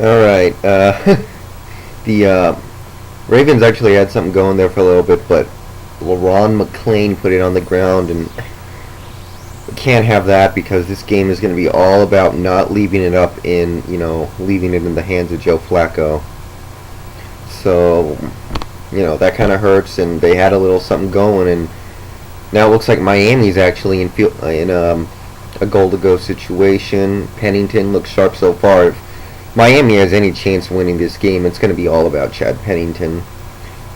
Alright, the Ravens actually had something going there for a little bit, but LaRon McClain put it on the ground, and we can't have that because this game is going to be all about not leaving it up in, leaving it in the hands of Joe Flacco. So, that kind of hurts, and they had a little something going, and now it looks like Miami's actually in a goal-to-go situation. Pennington looks sharp so far. If Miami has any chance of winning this game, it's going to be all about Chad Pennington.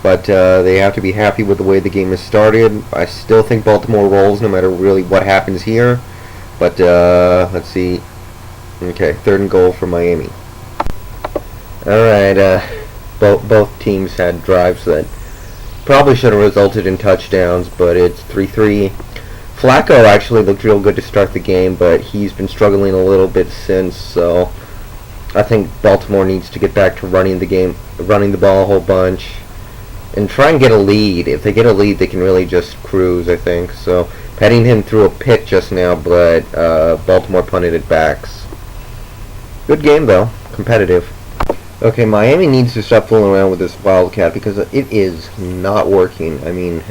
But they have to be happy with the way the game has started. I still think Baltimore rolls no matter really what happens here. But let's see. Okay, 3rd and goal for Miami. Alright, both teams had drives that probably should have resulted in touchdowns, but it's 3-3. Flacco actually looked real good to start the game, but he's been struggling a little bit since, so I think Baltimore needs to get back to running the ball a whole bunch, and try and get a lead. If they get a lead, they can really just cruise, I think. So Pennington threw a pick just now, but Baltimore punted it back. Good game, though. Competitive. Okay, Miami needs to stop fooling around with this Wildcat because it is not working. I mean,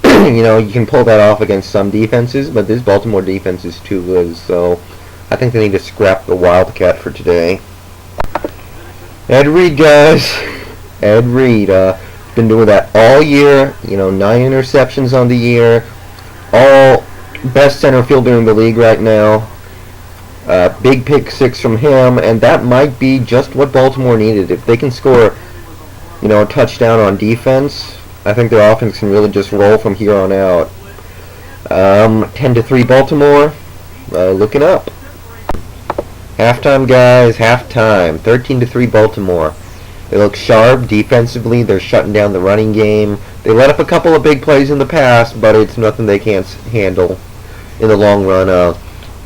you can pull that off against some defenses, but this Baltimore defense is too good, so I think they need to scrap the Wildcat for today. Ed Reed, guys. Ed Reed, been doing that all year. 9 interceptions on the year. All best center fielder in the league right now. Big pick 6 from him, and that might be just what Baltimore needed. If they can score, a touchdown on defense, I think their offense can really just roll from here on out. 10-3 Baltimore, looking up. Halftime, guys, halftime. 13-3 Baltimore. They look sharp defensively. They're shutting down the running game. They let up a couple of big plays in the past, but it's nothing they can't handle in the long run.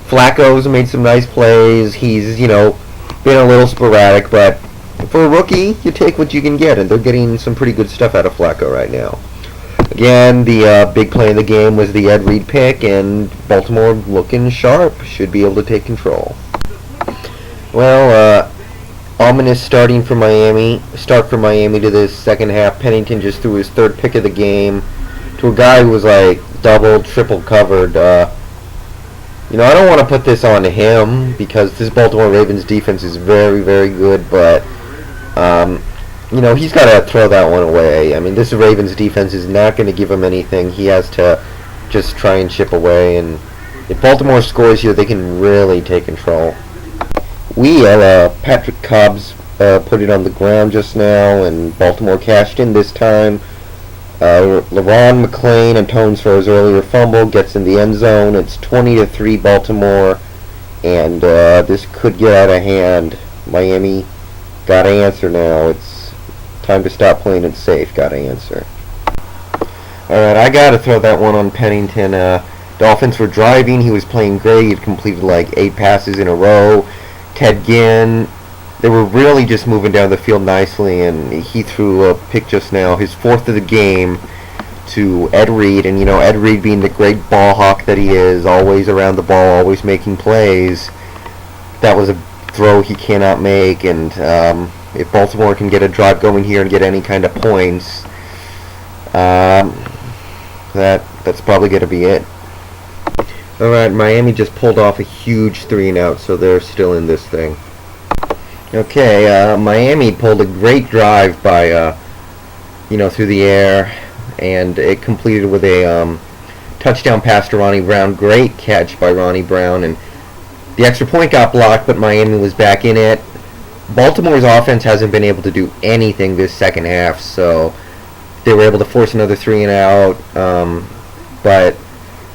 Flacco's made some nice plays. He's, been a little sporadic, but for a rookie, you take what you can get, and they're getting some pretty good stuff out of Flacco right now. Again, the big play in the game was the Ed Reed pick, and Baltimore looking sharp. Should be able to take control. Well, ominous start for Miami to this second half. Pennington just threw his 3rd pick of the game to a guy who was like double, triple covered. I don't want to put this on him because this Baltimore Ravens defense is very, very good, but he's got to throw that one away. I mean, this Ravens defense is not going to give him anything. He has to just try and chip away, and if Baltimore scores here, they can really take control. Patrick Cobbs put it on the ground just now, and Baltimore cashed in this time. LaRon McClain atones for his earlier fumble, gets in the end zone. It's 20-3 Baltimore, and this could get out of hand. Miami got to answer now. It's time to stop playing it safe. Got to answer. Alright, I got to throw that one on Pennington. Dolphins were driving. He was playing great. He had completed like 8 passes in a row. Ted Ginn, they were really just moving down the field nicely, and he threw a pick just now, his 4th of the game, to Ed Reed. And Ed Reed, being the great ball hawk that he is, always around the ball, always making plays, that was a throw he cannot make. And if Baltimore can get a drive going here and get any kind of points, that's probably going to be it. Alright, Miami just pulled off a huge 3-and-out, so they're still in this thing. Okay, Miami pulled a great drive by, through the air, and it completed with a touchdown pass to Ronnie Brown. Great catch by Ronnie Brown, and the extra point got blocked, but Miami was back in it. Baltimore's offense hasn't been able to do anything this second half, so they were able to force another 3-and-out, but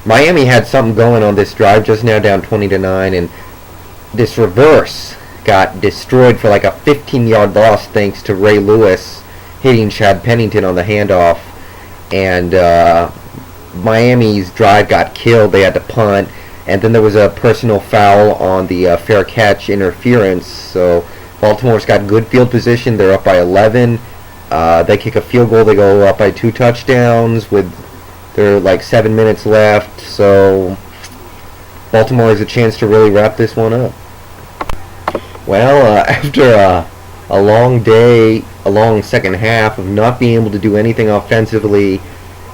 Miami had something going on this drive just now, down 20-9, and this reverse got destroyed for like a 15-yard loss thanks to Ray Lewis hitting Chad Pennington on the handoff, and Miami's drive got killed. They had to punt, and then there was a personal foul on the fair catch interference, so Baltimore's got good field position. They're up by 11. They kick a field goal. They go up by 2 touchdowns with there are like 7 minutes left, so Baltimore has a chance to really wrap this one up. Well, after a long day, a long second half of not being able to do anything offensively,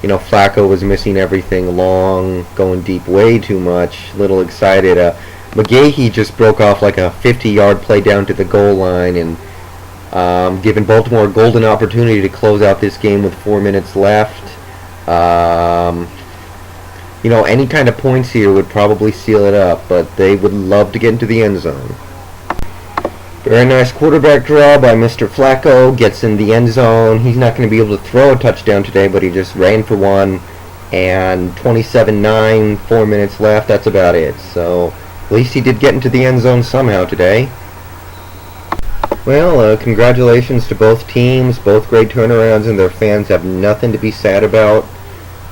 Flacco was missing everything long, going deep way too much, little excited. McGahee just broke off like a 50-yard play down to the goal line and giving Baltimore a golden opportunity to close out this game with 4 minutes left. Any kind of points here would probably seal it up, but they would love to get into the end zone. Very nice quarterback draw by Mr. Flacco. Gets in the end zone. He's not going to be able to throw a touchdown today, but he just ran for one. And 27-9, 4 minutes left. That's about it. So at least he did get into the end zone somehow today. Well, congratulations to both teams. Both great turnarounds, and their fans have nothing to be sad about.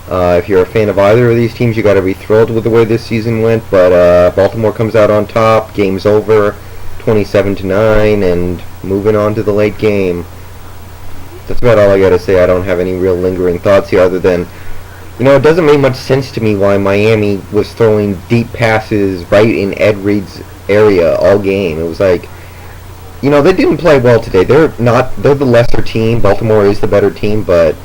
If you're a fan of either of these teams, you got to be thrilled with the way this season went. But Baltimore comes out on top. Game's over. 27-9, and moving on to the late game. That's about all I gotta say. I don't have any real lingering thoughts here other than, it doesn't make much sense to me why Miami was throwing deep passes right in Ed Reed's area all game. It was like, they didn't play well today. They're the lesser team. Baltimore is the better team, but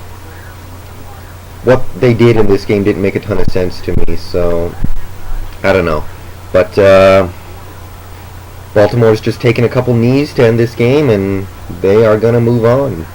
what they did in this game didn't make a ton of sense to me, so I don't know. But Baltimore's just taking a couple knees to end this game, and they are going to move on.